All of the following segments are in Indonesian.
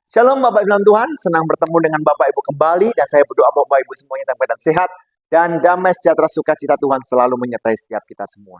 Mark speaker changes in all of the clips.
Speaker 1: Shalom Bapak Ibu dalam Tuhan, senang bertemu dengan Bapak Ibu kembali dan saya berdoa Bapak Ibu semuanya dalam keadaan sehat dan damai sejahtera sukacita Tuhan selalu menyertai setiap kita semua.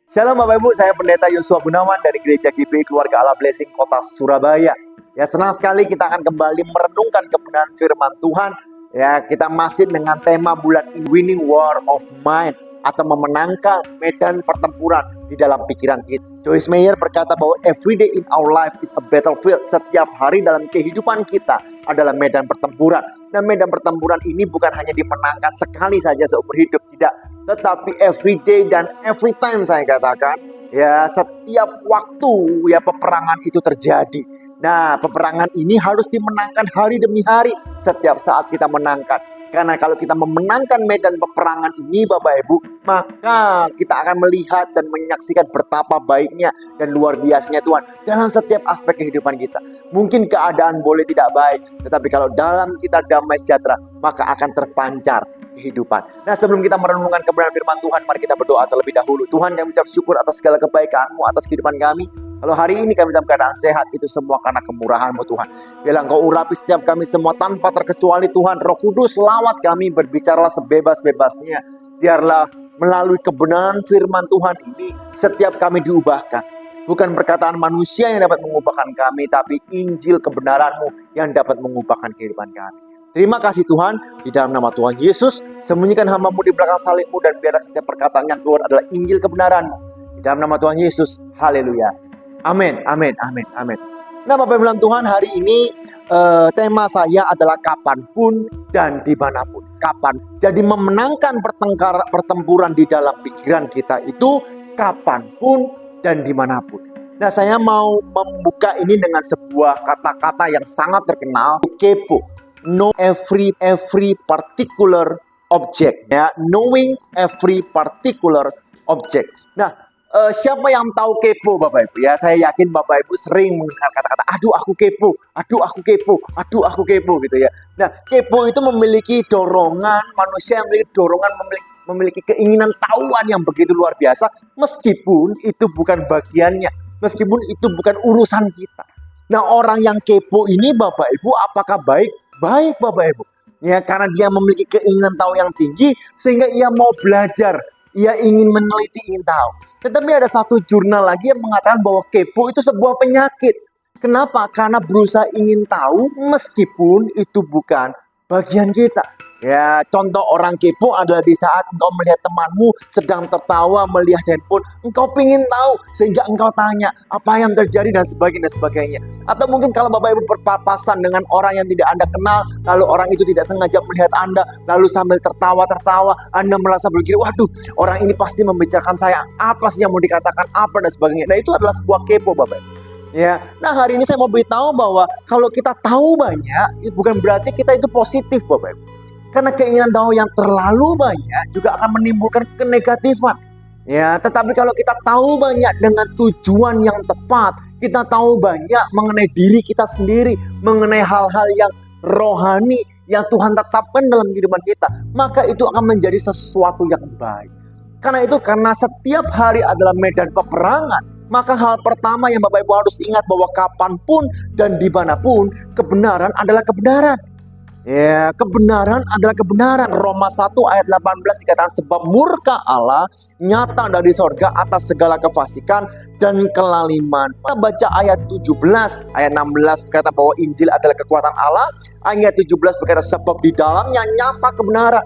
Speaker 1: Shalom Bapak Ibu, saya Pendeta Yosua Gunawan dari Gereja GBI Keluarga Allah Blessing Kota Surabaya. Ya, senang sekali kita akan kembali merenungkan kebenaran firman Tuhan. Ya, kita masih dengan tema bulan ini, Winning War of Mind, atau memenangkan medan pertempuran di dalam pikiran kita. Joyce Meyer berkata bahwa every day in our life is a battlefield. Setiap hari dalam kehidupan kita adalah medan pertempuran. Dan medan pertempuran ini bukan hanya dimenangkan sekali saja seumur hidup, tidak. Tetapi every day dan every time saya katakan, ya setiap waktu ya peperangan itu terjadi. Nah, peperangan ini harus dimenangkan hari demi hari. Setiap saat kita menangkan. Karena kalau kita memenangkan medan peperangan ini Bapak Ibu, maka kita akan melihat dan menyaksikan betapa baiknya dan luar biasanya Tuhan dalam setiap aspek kehidupan kita. Mungkin keadaan boleh tidak baik, tetapi kalau dalam kita damai sejahtera, maka akan terpancar kehidupan. Nah, sebelum kita merenungkan kebenaran firman Tuhan, mari kita berdoa terlebih dahulu. Tuhan, kami mengucap syukur atas segala kebaikan-Mu atas kehidupan kami. Kalau hari ini kami dalam keadaan sehat, itu semua karena kemurahan-Mu Tuhan. Biarlah Engkau urapi setiap kami semua tanpa terkecuali Tuhan. Roh Kudus lawat kami, berbicaralah sebebas-bebasnya. Biarlah melalui kebenaran firman Tuhan ini setiap kami diubahkan. Bukan perkataan manusia yang dapat mengubahkan kami, tapi Injil kebenaran-Mu yang dapat mengubahkan kehidupan kami. Terima kasih Tuhan, di dalam nama Tuhan Yesus, sembunyikan hamba-Mu di belakang salib-Mu dan biarlah setiap perkataan yang keluar adalah Injil kebenaran-Mu. Di dalam nama Tuhan Yesus, haleluya. Amin, amin, amin, amin. Nah Bapak Ibu dalam Tuhan, hari ini tema saya adalah kapanpun dan dimanapun. Kapan? Jadi memenangkan pertempuran di dalam pikiran kita itu kapanpun dan dimanapun. Nah, saya mau membuka ini dengan sebuah kata-kata yang sangat terkenal, kepo. Know every particular object, ya, knowing every particular object. Nah, siapa yang tahu kepo Bapak Ibu? Ya, saya yakin Bapak Ibu sering mendengar kata-kata, aduh aku kepo, aduh aku kepo, aduh aku kepo gitu ya. Nah, kepo itu memiliki dorongan, manusia yang memiliki dorongan, memiliki keinginan tahuan yang begitu luar biasa, meskipun itu bukan bagiannya, meskipun itu bukan urusan kita. Nah, orang yang kepo ini Bapak Ibu, apakah baik? Baik Bapak Ibu, ya, karena dia memiliki keinginan tahu yang tinggi sehingga ia mau belajar, ia ingin meneliti, ingin tahu. Tetapi ada satu jurnal lagi yang mengatakan bahwa kepo itu sebuah penyakit. Kenapa? Karena berusaha ingin tahu meskipun itu bukan bagian kita. Ya, contoh orang kepo adalah di saat engkau melihat temanmu sedang tertawa melihat handphone, engkau ingin tahu sehingga engkau tanya apa yang terjadi dan sebagainya. Atau mungkin kalau Bapak Ibu berpapasan dengan orang yang tidak Anda kenal, lalu orang itu tidak sengaja melihat Anda, lalu sambil tertawa-tertawa, Anda merasa berpikir, waduh, orang ini pasti membicarakan saya, apa sih yang mau dikatakan, apa dan sebagainya. Nah, itu adalah sebuah kepo Bapak Ibu. Ya, nah hari ini saya mau beritahu bahwa kalau kita tahu banyak, bukan berarti kita itu positif Bapak Ibu. Karena keinginan tahu yang terlalu banyak juga akan menimbulkan kenegatifan. Ya, tetapi kalau kita tahu banyak dengan tujuan yang tepat, kita tahu banyak mengenai diri kita sendiri, mengenai hal-hal yang rohani yang Tuhan tetapkan dalam kehidupan kita, maka itu akan menjadi sesuatu yang baik. Karena setiap hari adalah medan peperangan, maka hal pertama yang Bapak Ibu harus ingat bahwa kapanpun dan dimanapun kebenaran adalah kebenaran. Ya, kebenaran adalah kebenaran. Roma 1 ayat 18 dikatakan sebab murka Allah nyata dari sorga atas segala kefasikan dan kelaliman. Kita baca ayat 17, ayat 16 berkata bahwa Injil adalah kekuatan Allah. Ayat 17 berkata sebab di dalamnya nyata kebenaran.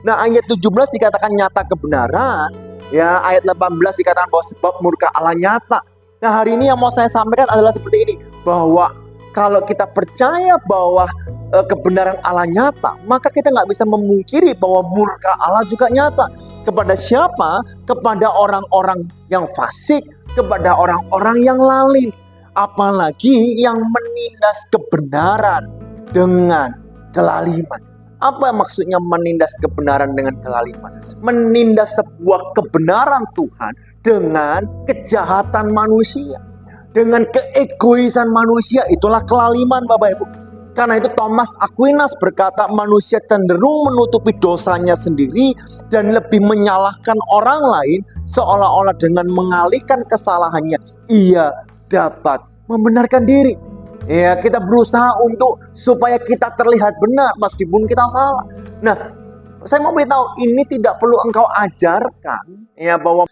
Speaker 1: Nah, ayat 17 dikatakan nyata kebenaran. Ya, ayat 18 dikatakan bahwa sebab murka Allah nyata. Nah, hari ini yang mau saya sampaikan adalah seperti ini, bahwa kalau kita percaya bahwa kebenaran Allah nyata, maka kita nggak bisa memungkiri bahwa murka Allah juga nyata. Kepada siapa? Kepada orang-orang yang fasik, kepada orang-orang yang lalim, apalagi yang menindas kebenaran dengan kelaliman. Apa maksudnya menindas kebenaran dengan kelaliman? Menindas sebuah kebenaran Tuhan dengan kejahatan manusia, dengan keegoisan manusia, itulah kelaliman Bapak Ibu. Karena itu Thomas Aquinas berkata manusia cenderung menutupi dosanya sendiri dan lebih menyalahkan orang lain, seolah-olah dengan mengalihkan kesalahannya ia dapat membenarkan diri. Ya, kita berusaha untuk supaya kita terlihat benar meskipun kita salah. Nah, saya mau beritahu, ini tidak perlu engkau ajarkan ya, bahwa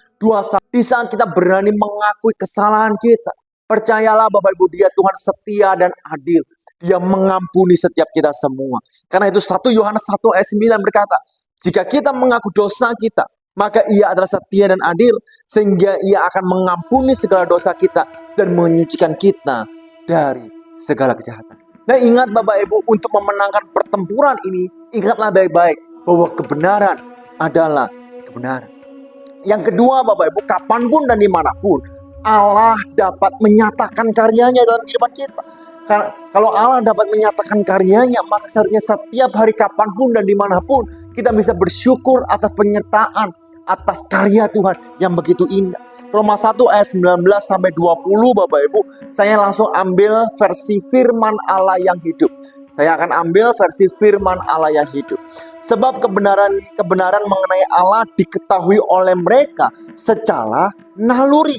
Speaker 1: di saat kita berani mengakui kesalahan kita. Percayalah Bapak Ibu, Dia Tuhan setia dan adil. Dia mengampuni setiap kita semua. Karena itu 1 Yohanes 1 ayat 9 berkata, jika kita mengaku dosa kita, maka Ia adalah setia dan adil, sehingga Ia akan mengampuni segala dosa kita dan menyucikan kita dari segala kejahatan. Nah, ingat Bapak Ibu, untuk memenangkan pertempuran ini, ingatlah baik-baik bahwa kebenaran adalah kebenaran. Yang kedua Bapak Ibu, kapanpun dan dimanapun Allah dapat menyatakan karyanya dalam kehidupan kita. Kalau Allah dapat menyatakan karyanya, maka seharusnya setiap hari kapanpun dan dimanapun kita bisa bersyukur atas penyertaan, atas karya Tuhan yang begitu indah. Roma 1 ayat 19 sampai 20 Bapak Ibu, saya langsung ambil versi firman Allah yang hidup. Saya akan ambil versi firman Allah yang hidup. Sebab kebenaran mengenai Allah diketahui oleh mereka secara naluri.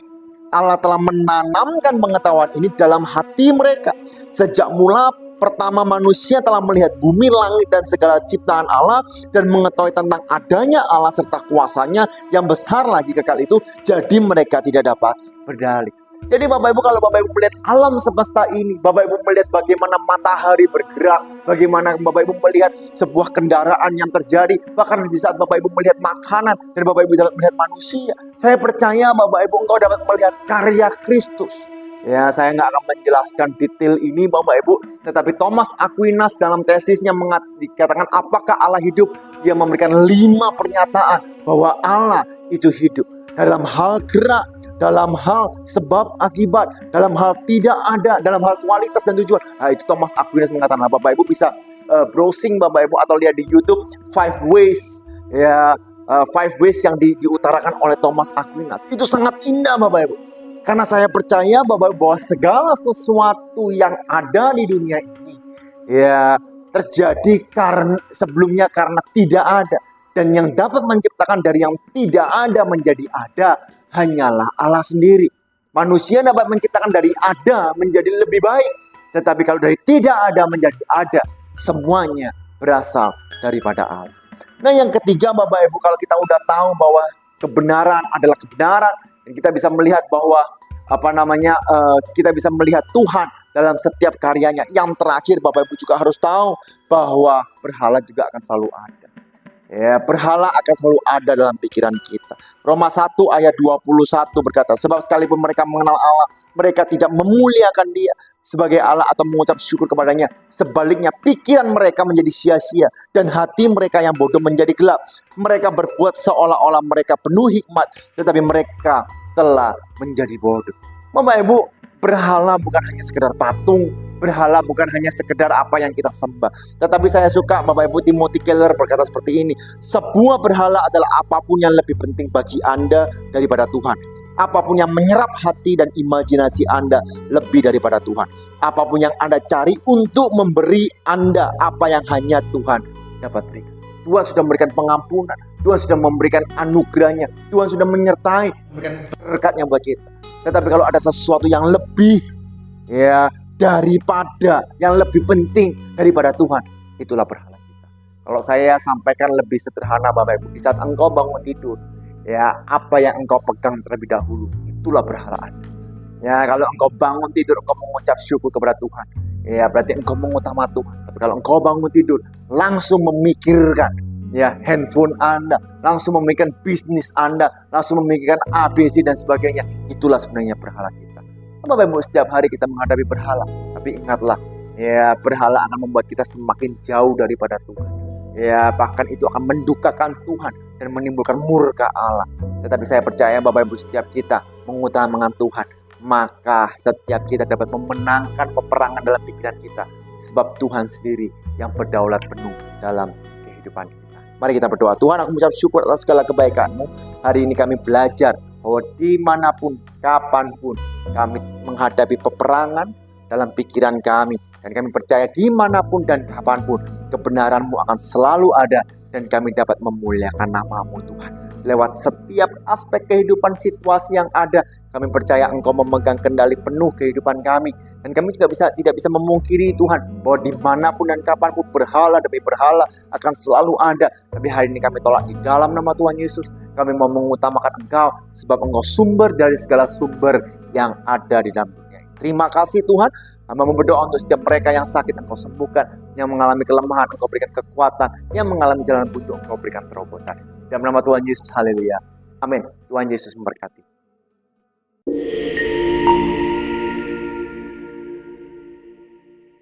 Speaker 1: Allah telah menanamkan pengetahuan ini dalam hati mereka. Sejak mula pertama manusia telah melihat bumi, langit, dan segala ciptaan Allah, dan mengetahui tentang adanya Allah serta kuasanya yang besar lagi kekal itu, jadi mereka tidak dapat berdalih. Jadi Bapak Ibu, kalau Bapak Ibu melihat alam semesta ini, Bapak Ibu melihat bagaimana matahari bergerak, bagaimana Bapak Ibu melihat sebuah kendaraan yang terjadi, bahkan di saat Bapak Ibu melihat makanan dan Bapak Ibu dapat melihat manusia, saya percaya Bapak Ibu engkau dapat melihat karya Kristus. Ya, saya nggak akan menjelaskan detail ini Bapak Ibu, tetapi Thomas Aquinas dalam tesisnya dikatakan apakah Allah hidup? Dia memberikan 5 pernyataan bahwa Allah itu hidup. Dalam hal gerak, dalam hal sebab akibat, dalam hal tidak ada, dalam hal kualitas dan tujuan. Nah, itu Thomas Aquinas mengatakan. Bapak Ibu bisa browsing Bapak Ibu atau lihat di YouTube 5 ways ya, 5 ways yang diutarakan oleh Thomas Aquinas. Itu sangat indah Bapak Ibu. Karena saya percaya Bapak Ibu bahwa segala sesuatu yang ada di dunia ini ya terjadi sebelumnya karena tidak ada. Dan yang dapat menciptakan dari yang tidak ada menjadi ada hanyalah Allah sendiri. Manusia dapat menciptakan dari ada menjadi lebih baik. Tetapi kalau dari tidak ada menjadi ada, semuanya berasal daripada Allah. Nah, yang ketiga Bapak Ibu, kalau kita udah tahu bahwa kebenaran adalah kebenaran, dan kita bisa melihat bahwa kita bisa melihat Tuhan dalam setiap karyanya. Yang terakhir Bapak Ibu juga harus tahu bahwa berhala juga akan selalu ada. Ya, berhala akan selalu ada dalam pikiran kita. Roma 1 ayat 21 berkata, sebab sekalipun mereka mengenal Allah, mereka tidak memuliakan Dia sebagai Allah atau mengucap syukur kepadanya. Sebaliknya, pikiran mereka menjadi sia-sia dan hati mereka yang bodoh menjadi gelap. Mereka berbuat seolah-olah mereka penuh hikmat, tetapi mereka telah menjadi bodoh. Bapak Ibu, berhala bukan hanya sekedar patung. Berhala bukan hanya sekedar apa yang kita sembah. Tetapi saya suka Bapak Ibu, Timothy Keller berkata seperti ini. Sebuah berhala adalah apapun yang lebih penting bagi Anda daripada Tuhan. Apapun yang menyerap hati dan imajinasi Anda lebih daripada Tuhan. Apapun yang Anda cari untuk memberi Anda apa yang hanya Tuhan dapat berikan. Tuhan sudah memberikan pengampunan. Tuhan sudah memberikan anugerahnya. Tuhan sudah menyertai, memberikan berkatnya buat kita. Tetapi kalau ada sesuatu yang lebih ya daripada, yang lebih penting daripada Tuhan, itulah berhala kita. Kalau saya sampaikan lebih sederhana Bapak Ibu, di saat engkau bangun tidur, ya apa yang engkau pegang terlebih dahulu, itulah berhala Anda. Ya, kalau engkau bangun tidur, engkau mengucap syukur kepada Tuhan, ya berarti engkau mengutamakan Tuhan. Tapi kalau engkau bangun tidur, langsung memikirkan ya handphone Anda, langsung memikirkan bisnis Anda, langsung memikirkan ABC dan sebagainya, itulah sebenarnya berhala kita. Bapak Ibu, setiap hari kita menghadapi berhala, tapi ingatlah, ya berhala akan membuat kita semakin jauh daripada Tuhan. Ya, bahkan itu akan mendukakan Tuhan dan menimbulkan murka Allah. Tetapi saya percaya Bapak Ibu, setiap kita mengutamakan Tuhan, maka setiap kita dapat memenangkan peperangan dalam pikiran kita. Sebab Tuhan sendiri yang berdaulat penuh dalam kehidupan kita. Mari kita berdoa. Tuhan, aku mengucap syukur atas segala kebaikan-Mu. Hari ini kami belajar bahwa dimanapun, kapanpun kami menghadapi peperangan, dalam pikiran kami. Dan kami percaya dimanapun dan kapanpun kebenaran-Mu akan selalu ada. Dan kami dapat memuliakan nama-Mu Tuhan. Lewat setiap aspek kehidupan situasi yang ada, kami percaya Engkau memegang kendali penuh kehidupan kami. Dan kami juga tidak bisa memungkiri Tuhan, bahwa dimanapun dan kapanpun berhala demi berhala akan selalu ada. Tapi hari ini kami tolak di dalam nama Tuhan Yesus. Kami mau mengutamakan Engkau, sebab Engkau sumber dari segala sumber yang ada di dalam dunia. Terima kasih Tuhan. Hamba berdoa untuk setiap mereka yang sakit, Engkau sembuhkan. Yang mengalami kelemahan, Engkau berikan kekuatan. Yang mengalami jalan buntu, Engkau berikan terobosan. Dalam nama Tuhan Yesus, haleluya. Amin. Tuhan Yesus memberkati.